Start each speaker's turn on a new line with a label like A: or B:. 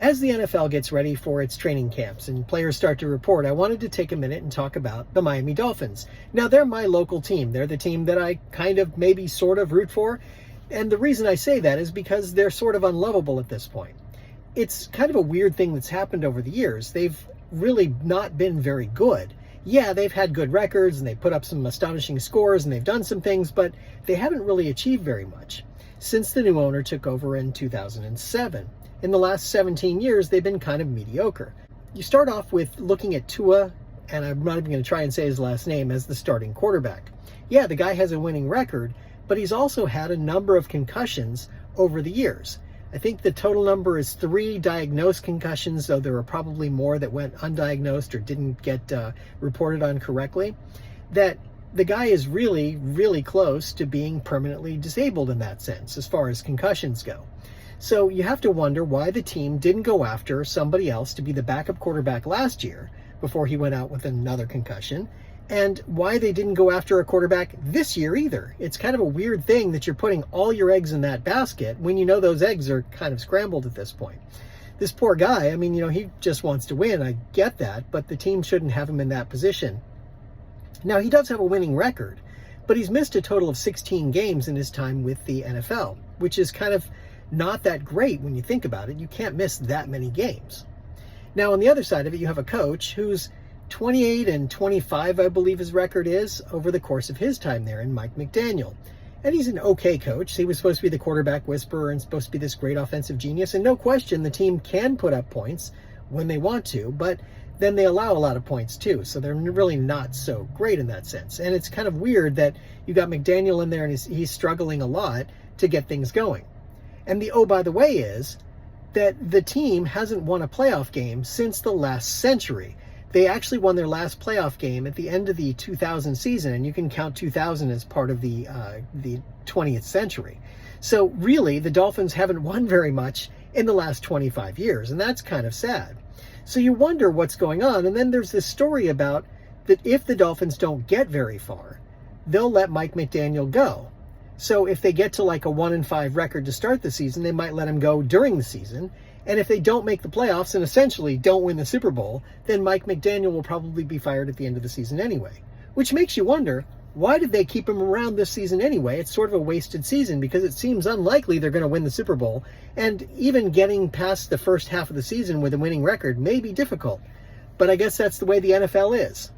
A: As the NFL gets ready for its training camps and players start to report, I wanted to take a minute and talk about the Miami Dolphins. Now, they're my local team. They're the team that I kind of maybe sort of root for. And the reason I say that is because they're sort of unlovable at this point. It's kind of a weird thing that's happened over the years. They've really not been very good. Yeah, they've had good records and they put up some astonishing scores and they've done some things, but they haven't really achieved very much since the new owner took over in 2007. In the last 17 years, they've been kind of mediocre. You start off with looking at Tua, and I'm not even going to try and say his last name, as the starting quarterback. Yeah, the guy has a winning record, but he's also had a number of concussions over the years. I think the total number is 3 diagnosed concussions, though there are probably more that went undiagnosed or didn't get reported on correctly. That the guy is really, really close to being permanently disabled in that sense, as far as concussions go. So you have to wonder why the team didn't go after somebody else to be the backup quarterback last year before he went out with another concussion, and why they didn't go after a quarterback this year either. It's kind of a weird thing that you're putting all your eggs in that basket when you know those eggs are kind of scrambled at this point. This poor guy, he just wants to win. I get that, but the team shouldn't have him in that position. Now, he does have a winning record, but he's missed a total of 16 games in his time with the NFL, which is kind of not that great when you think about it. You can't miss that many games. Now, on the other side of it, you have a coach who's 28-25, I believe his record is, over the course of his time there, in Mike McDaniel. And he's an okay coach. He was supposed to be the quarterback whisperer and supposed to be this great offensive genius. And no question, the team can put up points when they want to, but then they allow a lot of points too. So they're really not so great in that sense. And it's kind of weird that you got McDaniel in there and he's struggling a lot to get things going. And the oh, by the way, is that the team hasn't won a playoff game since the last century. They actually won their last playoff game at the end of the 2000 season, and you can count 2000 as part of the 20th century. So really, the Dolphins haven't won very much in the last 25 years, and that's kind of sad. So you wonder what's going on, and then there's this story about that if the Dolphins don't get very far, they'll let Mike McDaniel go. So if they get to like a 1-5 record to start the season, they might let him go during the season. And if they don't make the playoffs and essentially don't win the Super Bowl, then Mike McDaniel will probably be fired at the end of the season anyway. Which makes you wonder, why did they keep him around this season anyway? It's sort of a wasted season because it seems unlikely they're going to win the Super Bowl. And even getting past the first half of the season with a winning record may be difficult. But I guess that's the way the NFL is.